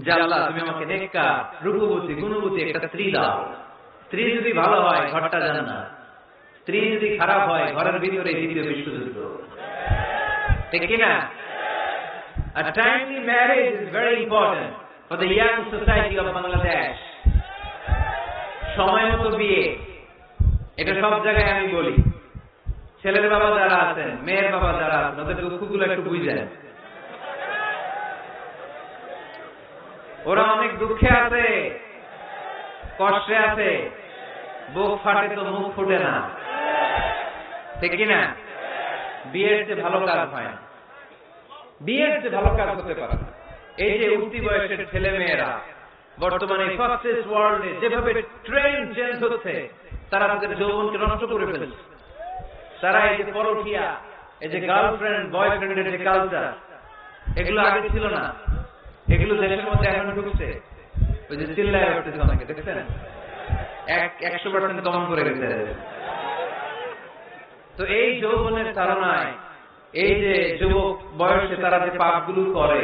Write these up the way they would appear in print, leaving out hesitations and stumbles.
যে আল্লাহ তুমি আমাকে নেককার, রূপবতী, গুণবতী একটা স্ত্রী দাও। স্ত্রী যদি ভালো হয় ঘরটা জান্নাত, স্ত্রী যদি খারাপ হয় ঘরের ভিতরে দ্বিতীয় বিশ্বযুদ্ধ। ঠিক কিনা? A timely marriage is very important for the young society of Bangladesh. সময় মতো বিয়ে, এটা সব জায়গায় আমি বলি। ছেলের বাবা যারা আছেন, মেয়ের বাবা যারা আছেন, ওদের দুঃখগুলো একটু বুঝেন। ওরা অনেক দুঃখে আছে, কষ্টে আছে, বুক ফাটে তো মুখ ফুটে না। ঠিক কিনা? বিয়ের চেয়ে ভালো কাজ হয় না, বিয়ের চেয়ে ভালো কাজ হতে পারে না। এই যে উঠতি বয়সের ছেলে মেয়েরা বর্তমানে ফাস্টেস্ট ওয়ার্ল্ডে যেভাবে ট্রেন্ড চেঞ্জ হচ্ছে, তারা তাদের যৌবনকে নষ্ট করে ফেলছে। তারা এই যে পরকীয়া, এই যে গার্লফ্রেন্ড বয়ফ্রেন্ডের যে কালচার, এগুলো আগে ছিল না। এগুলো দেশের মধ্যে এখন ঢুকছে। ওই যে চিল্লায় উঠতেছে অনেকে, দেখছেন? 100% কমন করে গেছে। তো এই যৌবনের তাড়নায়, এই যে যুবক বয়সে তারা যে পাপগুলো করে,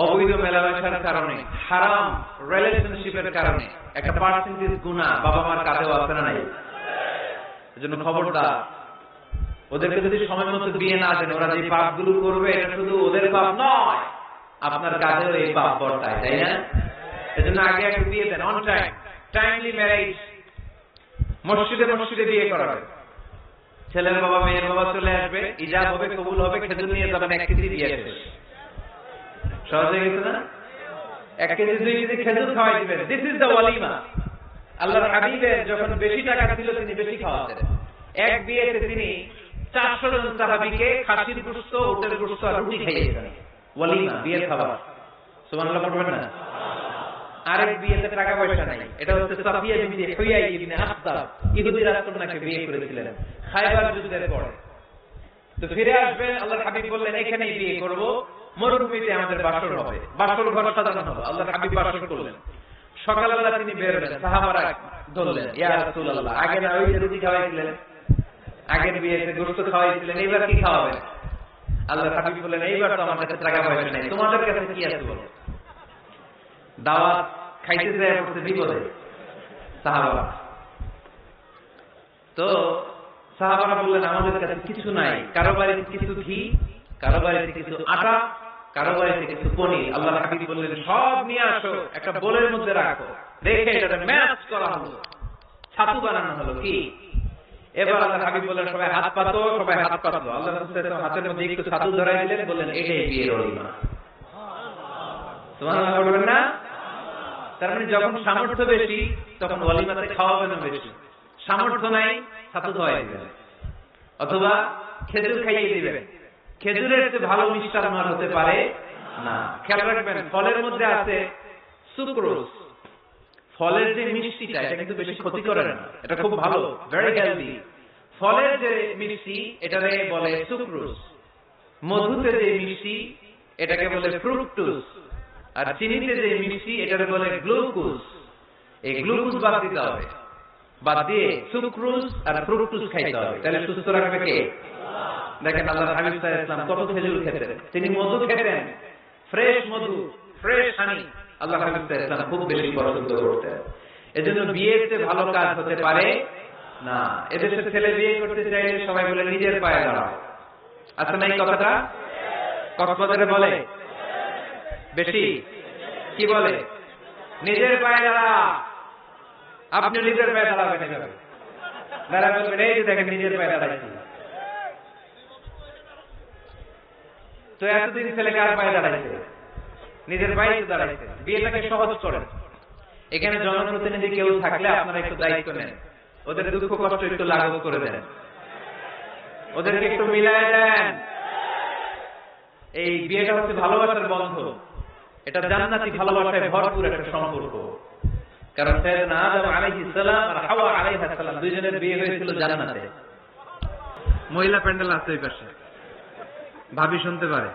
অবৈধ মেলামেশার কারণে, হারাম রিলেশনশিপের কারণে একটা পার্সেন্টেজ গুনাহ বাবা মার কাঁধেও আছে না নাই? এজন্য খবরদার, ওদেরকে যদি সময় মতো বিয়ে না দেন, ওরা যে পাপগুলো করবে এটা শুধু ওদের পাপ নয়, আপনার কাঁধেও এই পাপ বর্তায়, তাই না? এজন্য আগে একটু বিয়ে দেন, অন টাইম, টাইমলি ম্যারেজ। মসজিদে মসজিদে বিয়ে করাবে। ছেলের বাবা মেয়ের বাবা চলে আসবে, ইজাব হবে, কবুল হবে, খেজুর নিয়ে যাবেন, 1 কেজি বিয়ে শেষ। সহজ হয়ে গেছে না? 1 কেজি 2 কেজি খেজুর খাওয়াই দিবেন। দিস ইজ দ্য ওয়ালিমা। আল্লাহর হাবিবের যখন বেশি টাকা ছিল তিনি বেশি খাওয়াতেন। এক বিয়েতে তিনি 400 জন সাহাবীকে খাসির গোশত, উটের গোশত আর রুটি খাইয়েছেন। ওয়ালিমা, বিয়ের খাবার। সুবহানাল্লাহ পড়বেন না? আরেক বিয়েতে টাকা পয়সা নাই। এটা হচ্ছে সাফিয়া বিবি হুয়াই ইবনে আখতাব, ইহুদি রাজকন্যাকে বিয়ে করেছিলেন খায়বার যুদ্ধের পরে। তো ফিরে আসবেন, আল্লাহর হাবিব বললেন এখানেই বিয়ে করব, মরুভূমিতে আমাদের বাসর হবে, বাসর ঘর সাজানো হবে। আল্লাহর হাবিব বাসর করলেন। সকালবেলা তিনি বের হলেন, সাহাবারা ধরলেন, ইয়া রাসূলুল্লাহ, আগে না ওই যে রুটি খাওয়াইছিলেন, আগের বিয়েতে গোশত খাওয়াইছিলেন, এইবার কি খাওয়াবেন? আল্লাহর হাবিব বললেন এইবার তো আমার কাছে টাকা পয়সা নাই, তোমাদের কাছে কি আছে বলো? দাওয়াত খাইতে যায় পড়তে বিপদে সাহাবারা। তো সাহাবারা বললেন আমাদের কাছে কিছু নাই, কারো বাড়িতে কিছু ঘি, কারো বাড়িতে কিছু আটা, কারো বাড়িতে কিছু পনির। আল্লাহর হাবিব বললেন সব নিয়ে আসো, একটা বোলের মধ্যে রাখো, রেখে এটা ম্যাচ করা হলো, ছাতু বানানো হলো। কি এবার আল্লাহর হাবিব বললেন সবাই হাত পাতো, সবাই হাত পাতলো। আল্লাহ রাসূল হাতের মধ্যে একটু ছাতু ধরাই দিলেন, বললেন এটাই বিয়ের ওলিমা। সুবহানাল্লাহ বলবেন না? তার মানে যখন সামর্থ্য বেশি তখন ওয়ালিমাতে খাওয়াবেন বেশি, সামর্থ্য নাই ছাতু ধোয়াই দিবেন, অথবা খেজুর খাইয়ে দিবেন। খেজুরের চেয়ে ভালো মিষ্টান্ন আর হতে পারে না। খেয়াল রাখবেন, ফলের মধ্যে আছে সুক্রোজ। ফলের যে মিষ্টিটা এটা কিন্তু বেশি ক্ষতি করে না, এটা খুব ভালো, ভেরি হেলদি। ফলের যে মিষ্টি এটাকে বলে সুক্রোজ। মধুতে যে মিষ্টি এটাকে বলে ফ্রুকটোজ। আর চিনিতে যে মিষ্টি এটাকে বলে গ্লুকোজ। এই গ্লুকোজ বাদ দিতে হবে, বাদ দিয়ে সুক্রোজ আর ফ্রুকটোজ খাইতে হবে। তাহলে সুস্থ রাখবে কে? দেখেন আল্লাহর হাবিব সাল্লাল্লাহু আলাইহি ওয়াসাল্লাম কত খেজুর খেতেন, তিনি মধু খেতেন, ফ্রেশ মধু, ফ্রেশ হানি। আল্লাহর হাবিব সাল্লাল্লাহু আলাইহি ওয়াসাল্লাম খুব বেশি পছন্দ করতেন। এজন্য বিয়ের চেয়ে ভালো কাজ হতে পারে না। এদেশের ছেলে বিয়ে করতে চাইলে সবাই বলে নিজের পায়ে দাঁড়াও। আচ্ছা না এই কথাটা? কক্সবাজারে বলে বেশি, কি বলে? নিজের পায়ে দাঁড়া। আপনি নিজের পায়ে দাঁড়াবেন, দাঁড়া বলবেন এই যে দেখেন নিজের পায়ে দাঁড়াইছি। তো এতদিন ছেলে কার পায়ে দাঁড়াইছে? নিজের পায়ে দাঁড়াইছে। বিয়েটাকে সহজ করেন। এখানে জনপ্রতিনিধি কেউ থাকলে আপনারা একটু দায়িত্ব নেন, ওদের দুঃখ কষ্ট একটু লাঘব করে দেন, ওদেরকে একটু মিলায় দেন। এই বিয়েটা হচ্ছে ভালোবাসার বন্ধন, এটা জান্নাতি ভালোবাসায় ভরপুর একটা সম্পর্ক। কারণ সাইয়েদনা আদম আলাইহিস সালাম আর হাওয়া আলাইহা সালাম দুইজনের বিয়ে হয়েছিল জান্নাতে। মহিলা প্যান্ডেল আছে ওই পাশে, ভাবি শুনতে পারে,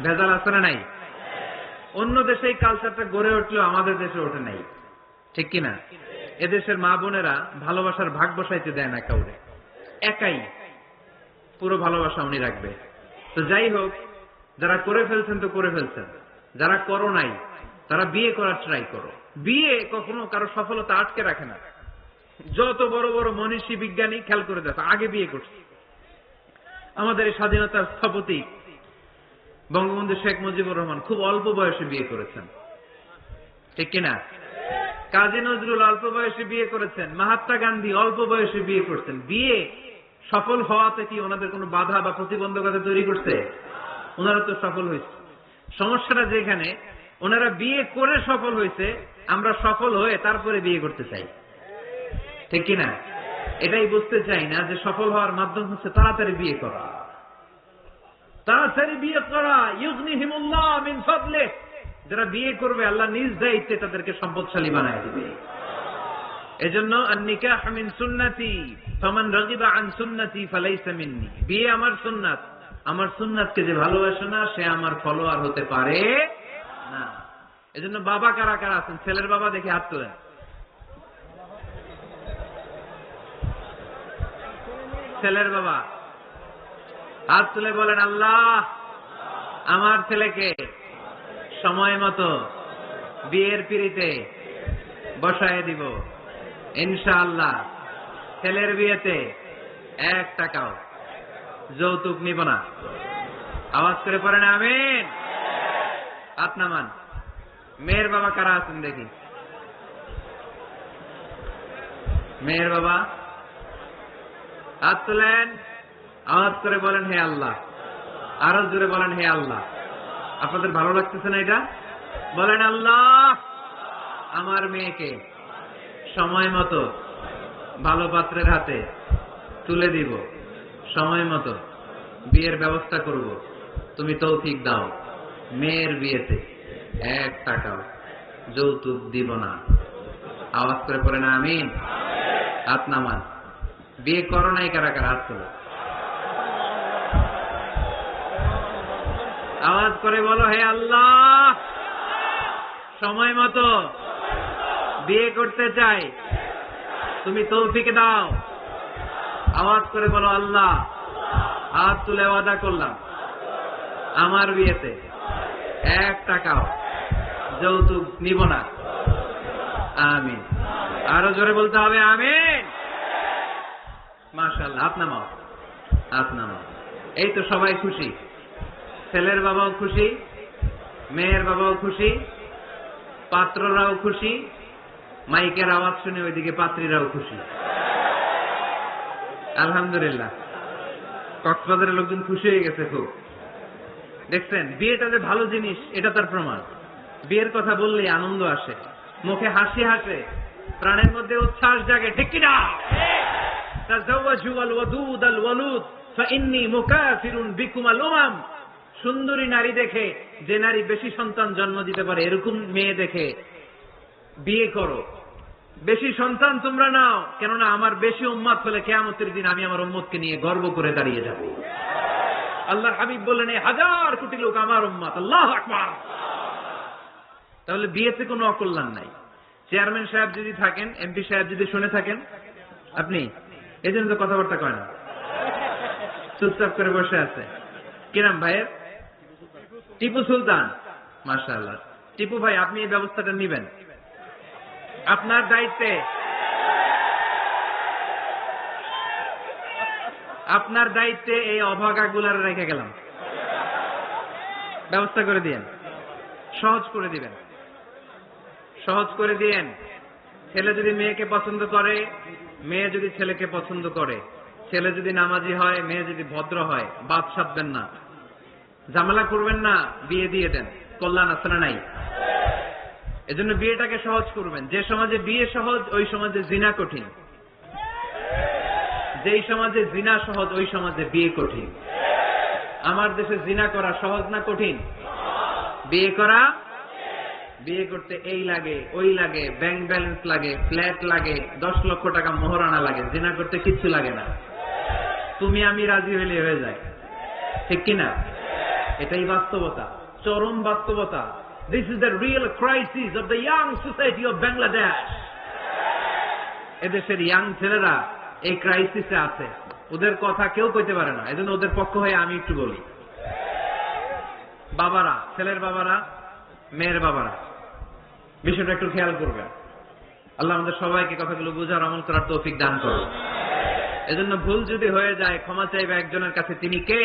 ভেজাল আছে না নাই? অন্য দেশে এই কালচারটা গড়ে উঠলেও আমাদের দেশে ওঠে নাই, ঠিক কিনা? এদেশের মা বোনেরা ভালোবাসার ভাগ বসাইতে দেয় না কাউরে, একাই পুরো ভালোবাসা উনি রাখবে। তো যাই হোক, যারা করে ফেলছেন তো করে ফেলছেন, যারা করো নাই তারা বিয়ে করার ট্রাই করো। বিয়ে কখনো কারো সফলতা আটকে রাখে না। যত বড় বড় মনীষী বিজ্ঞানী খেয়াল করে দেখো আগে বিয়ে করছে। আমাদের এই স্বাধীনতার স্থপতি বঙ্গবন্ধু শেখ মুজিবুর রহমান খুব অল্প বয়সে বিয়ে করেছেন, ঠিক কিনা? কাজী নজরুল অল্প বয়সে বিয়ে করেছেন, মহাত্মা গান্ধী অল্প বয়সে বিয়ে করছেন। বিয়ে সফল হওয়াতে কি ওনাদের কোনো বাধা বা প্রতিবন্ধকতা তৈরি করছে? ওনারা তো সফল হয়েছে। সমস্যাটা যেখানে ওনারা বিয়ে করে সফল হয়েছে, আমরা সফল হয়ে তারপরে বিয়ে করতে চাই, ঠিক কিনা? এটাই বুঝতে চাই না যে সফল হওয়ার মাধ্যম হচ্ছে তাড়াতাড়ি বিয়ে করা। তাড়াতাড়ি বিয়ে করা, ইউগনিহিমুল্লাহ মিন ফাদলিহ। যারা বিয়ে করবে আল্লাহ নিজ দায়িত্বে তাদেরকে সম্পদশালী বানায় দিবে। এজন্য আন-নিকাহ মিন সুন্নতি ফামান রাগিবা আন সুন্নতি ফালাইসা মিন্নি। বিয়ে আমার সুন্নাত, আমার সুন্নাতকে যে ভালোবাসে না সে আমার ফলোয়ার হতে পারে না। এজন্য বাবা কারা কারা আছেন? ছেলের বাবা দেখে হাত তোলেন। ছেলের বাবা হাত তুলে বলেন, আল্লাহ আমার ছেলেকে সময় মতো বিয়ের পিঁড়িতে বসায় দিব ইনশাআল্লাহ। ছেলের বিয়েতে 1 টাকাও যৌতুক নিব না। আওয়াজ করে পড়েন আমিন। হাত নামান। মেয়ের বাবা কারা আছেন দেখি? মেয়ের বাবা হাত তুলেন, আওয়াজ করে বলেন হে আল্লাহ। আরো জোরে বলেন হে আল্লাহ। আপনাদের ভালো লাগতেছে না এটা? বলেন আল্লাহ আমার মেয়েকে সময় মতো ভালো পাত্রের হাতে তুলে দিব, সময় মতো বিয়ের ব্যবস্থা করব, তুমি তৌফিক দাও। মেয়ের বিয়েতে 1 টাকাও যৌতুক দিব না। আওয়াজ করে পড়েন আমিন। হাত নামান। বিয়ে করো নাই কারা কারা? হাত তোলো। আওয়াজ করে বলো হে আল্লাহ সময় মতো বিয়ে করতে চাই, তুমি তৌফিক দাও। আওয়াজ করে বলো আল্লাহ হাত তুলে ওয়াদা করলাম আমার বিয়েতে 1 টাকাও যৌতুক নিব না। আমিন। আরো জোরে বলতে হবে আমিন। মাশাআল্লাহ। হাত নামাও, হাত নামাও। এই তো সবাই খুশি। ছেলের বাবাও খুশি, মেয়ের বাবাও খুশি, পাত্ররাও খুশি, মাইকের আওয়াজ শুনে ওইদিকে পাত্রীরাও খুশি। আলহামদুলিল্লাহ। কক্সবাজারের লোকজন খুশি হয়ে গেছে খুব। দেখছেন বিয়েটা যে ভালো জিনিস এটা তার প্রমাণ। বিয়ের কথা বললেই আনন্দ আসে, মুখে হাসি হাসে, প্রাণের মধ্যে উচ্ছ্বাস জাগে, ঠিক কিনা? তাযাওয়াজু আল ওয়াদুদ আল ওয়ালুদ ফাইন্নী মুকাফিরুন বিকুম আল উমাম। সুন্দরী নারী দেখে, যে নারী বেশি সন্তান জন্ম দিতে পারে এরকম মেয়ে দেখে বিয়ে করো। বেশি সন্তান তোমরা নাও, কেননা আমার বেশি উম্মত হলে কিয়ামতের দিন আমি আমার উম্মতকে নিয়ে গর্ব করে দাঁড়িয়ে যাব। আল্লাহর হাবিব বললেন 1000 কোটি লোক আমার উম্মত। আল্লাহু আকবার। তাহলে বিয়েতে কোনো অকল্যাণ নাই। চেয়ারম্যান সাহেব যদি থাকেন, এমপি সাহেব যদি শুনে থাকেন, আপনি এই জন্য তো কথাবার্তা কয় না, চুপচাপ করে বসে আছে। কিরাম ভাইয়ের? টিপু সুলতান। মাশাআল্লাহ। টিপু ভাই আপনি এই ব্যবস্থাটা নিবেন, আপনার দায়িত্বে। আপনার দায়িত্বে এই অভাগাগুলার রেখে গেলাম, ব্যবস্থা করে দিয়েন, সহজ করে দিবেন, সহজ করে দিয়েন। ছেলে যদি মেয়েকে পছন্দ করে, মেয়ে যদি ছেলেকে পছন্দ করে, ছেলে যদি নামাজি হয়, মেয়ে যদি ভদ্র হয়, বাদ সাধবেন না, ঝামেলা করবেন না, বিয়ে দিয়ে দেন। কল্যাণ আছে না নাই? এজন্য বিয়েটাকে সহজ করবেন। যে সমাজে বিয়ে সহজ ওই সমাজে জিনা কঠিন, যেই সমাজে জিনা সহজ ওই সমাজে বিয়ে কঠিন। আমার দেশে জিনা করা সহজ না কঠিন? বিয়ে করা, বিয়ে করতে এই লাগে ওই লাগে, ব্যাংক ব্যালেন্স লাগে, ফ্ল্যাট লাগে, 10 লক্ষ টাকা মোহরানা লাগে। জিনা করতে কিচ্ছু লাগে না, তুমি আমি রাজি হইলে হয়ে যায়, ঠিক কিনা? এটাই বাস্তবতা, চরম বাস্তবতা। This is the real crisis of the young society of Bangladesh. এদেশের ইয়াং ছেলেরা এই ক্রাইসিসে আছে, ওদের কথা কেউ কইতে পারে না। এজন্য ওদের পক্ষ হয়ে আমি একটু বলি। বাবারা, ছেলের বাবারা, মেয়ের বাবারা, বিষয়টা একটু খেয়াল করবেন। আল্লাহ আমাদের সবাইকে কথাগুলো বোঝার, আমল করার তৌফিক দান করুন। এজন্য ভুল যদি হয়ে যায় ক্ষমা চাইবে একজনের কাছে, তিনি কে?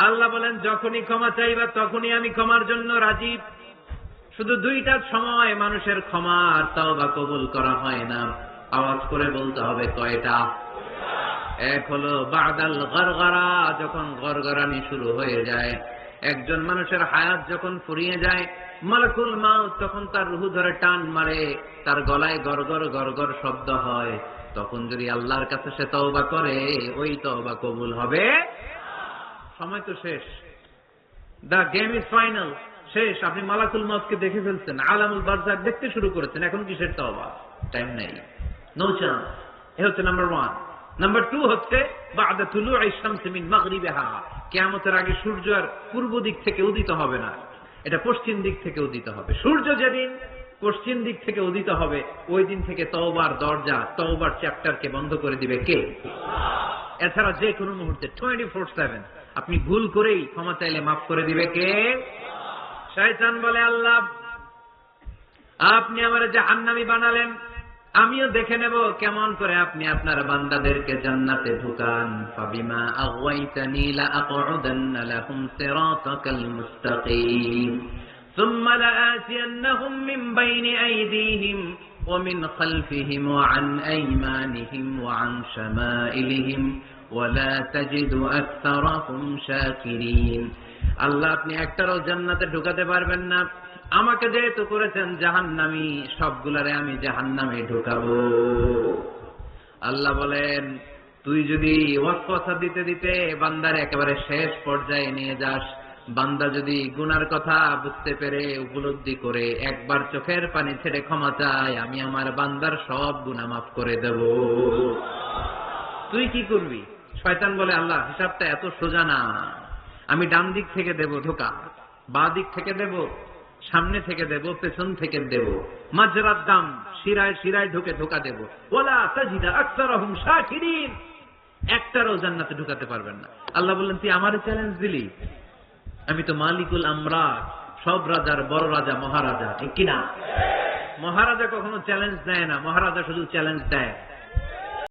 আল্লাহ বলেন যখনই ক্ষমা চাইবা তখনই আমি ক্ষমার জন্য রাজি। শুধু দুইটা সময় মানুষের ক্ষমা আর তওবা কবুল করা হয় না। আওয়াজ করে বলতে হবে কয়টা? এক হলো বাদাল গরগরা, যখন গরগরানি শুরু হয়ে যায়। একজন মানুষের হায়াত যখন ফুরিয়ে যায়, মালাকুল মাউত তখন তার রূহ ধরে টান মারে, তার গলায় গরগর গরগর শব্দ হয়। তখন যদি আল্লাহর কাছে সে তওবা করে, ওই তওবা কবুল হবে। সময় তো শেষ, দ্য গেম ইজ ফাইনাল, শেষ। আপনি মালাকুল মাউতকে দেখে ফেলছেন, আলামুল বারজাখ দেখতে শুরু করেছেন, এখন কিসের তওবা? টাইম নেই, নো চান্স। এ হচ্ছে নাম্বার 1। নাম্বার 2 হচ্ছে বা'দা তুলু'i শামসি মিন মাগরিবিহা, কিয়ামতের আগে সূর্য আর পূর্ব দিক থেকে উদিত হবে না, এটা পশ্চিম দিক থেকে উদিত হবে। সূর্য যেদিন পশ্চিম দিক থেকে উদিত হবে, ওই দিন থেকে তওবার দরজা, তওবার চ্যাপ্টারকে বন্ধ করে দিবে কে? এছাড়া যে কোনো মুহূর্তে 24/7 আপনি ভুল করেই ক্ষমা চাইলে মাফ করে দিবে কে? শয়তান বলে, আল্লাহ আপনি আমারে জাহান্নামী বানালেন, আমিও দেখে নেব কেমন করে আপনি আপনার বান্দাদেরকে জান্নাতে ঢুকান। ফাবিমা আগাইতানি লা আকউদান্না লাহুম সিরাতাকাল মুস্তাকিম সুম্মা লাআতিয়ান্নাহুম মিন বাইনি আইদিহিম ওয়া মিন খালফিহিম ওয়া আন আইমানিহিম ওয়া আন শামাইলিহিম ওয়া লা তাজিদু আকসারাহুম শাকিরিন। আল্লাহ আপনি একটারও জান্নাতে ঢুকাতে পারবেন না, আমাকে যেহেতু করেছেন জাহান্নামী, সবগুলারে আমি জাহান্নামে ঢুকাবো। আল্লাহ বলেন তুই যদি ওয়াসওয়াসা দিতে দিতে বান্দার একেবারে শেষ পর্যায়ে নিয়ে যাস, বান্দা যদি গুনার কথা বুঝতে পেরে উপলব্ধি করে একবার চোখের পানি ছেড়ে ক্ষমা চায়, আমি আমার বান্দার সব গুনাহ মাফ করে দেব। তুই কি করবি? শয়তান বলে, আল্লাহ হিসাবটা এত সোজা না, আমি ডান দিক থেকে দেব ধোকা, বাঁ দিক থেকে দেব, সামনে থেকে দেব, পেছন থেকে দেব, মাজরাত দাম, শিরায় শিরায় ঢুকে ধোকা দেব। ওয়ালা তাজিদা আকসারহুম শাকিরিন, একটারও জান্নাতে ঢুকাতে পারবেন না। আল্লাহ বললেন তুই আমারে চ্যালেঞ্জ দিলি, আমি তো মালিকুল আমরাত, সব রাজার বড় রাজা, মহারাজা, ঠিক কিনা? মহারাজা কখনো চ্যালেঞ্জ দেয় না, মহারাজা শুধু চ্যালেঞ্জ দেয়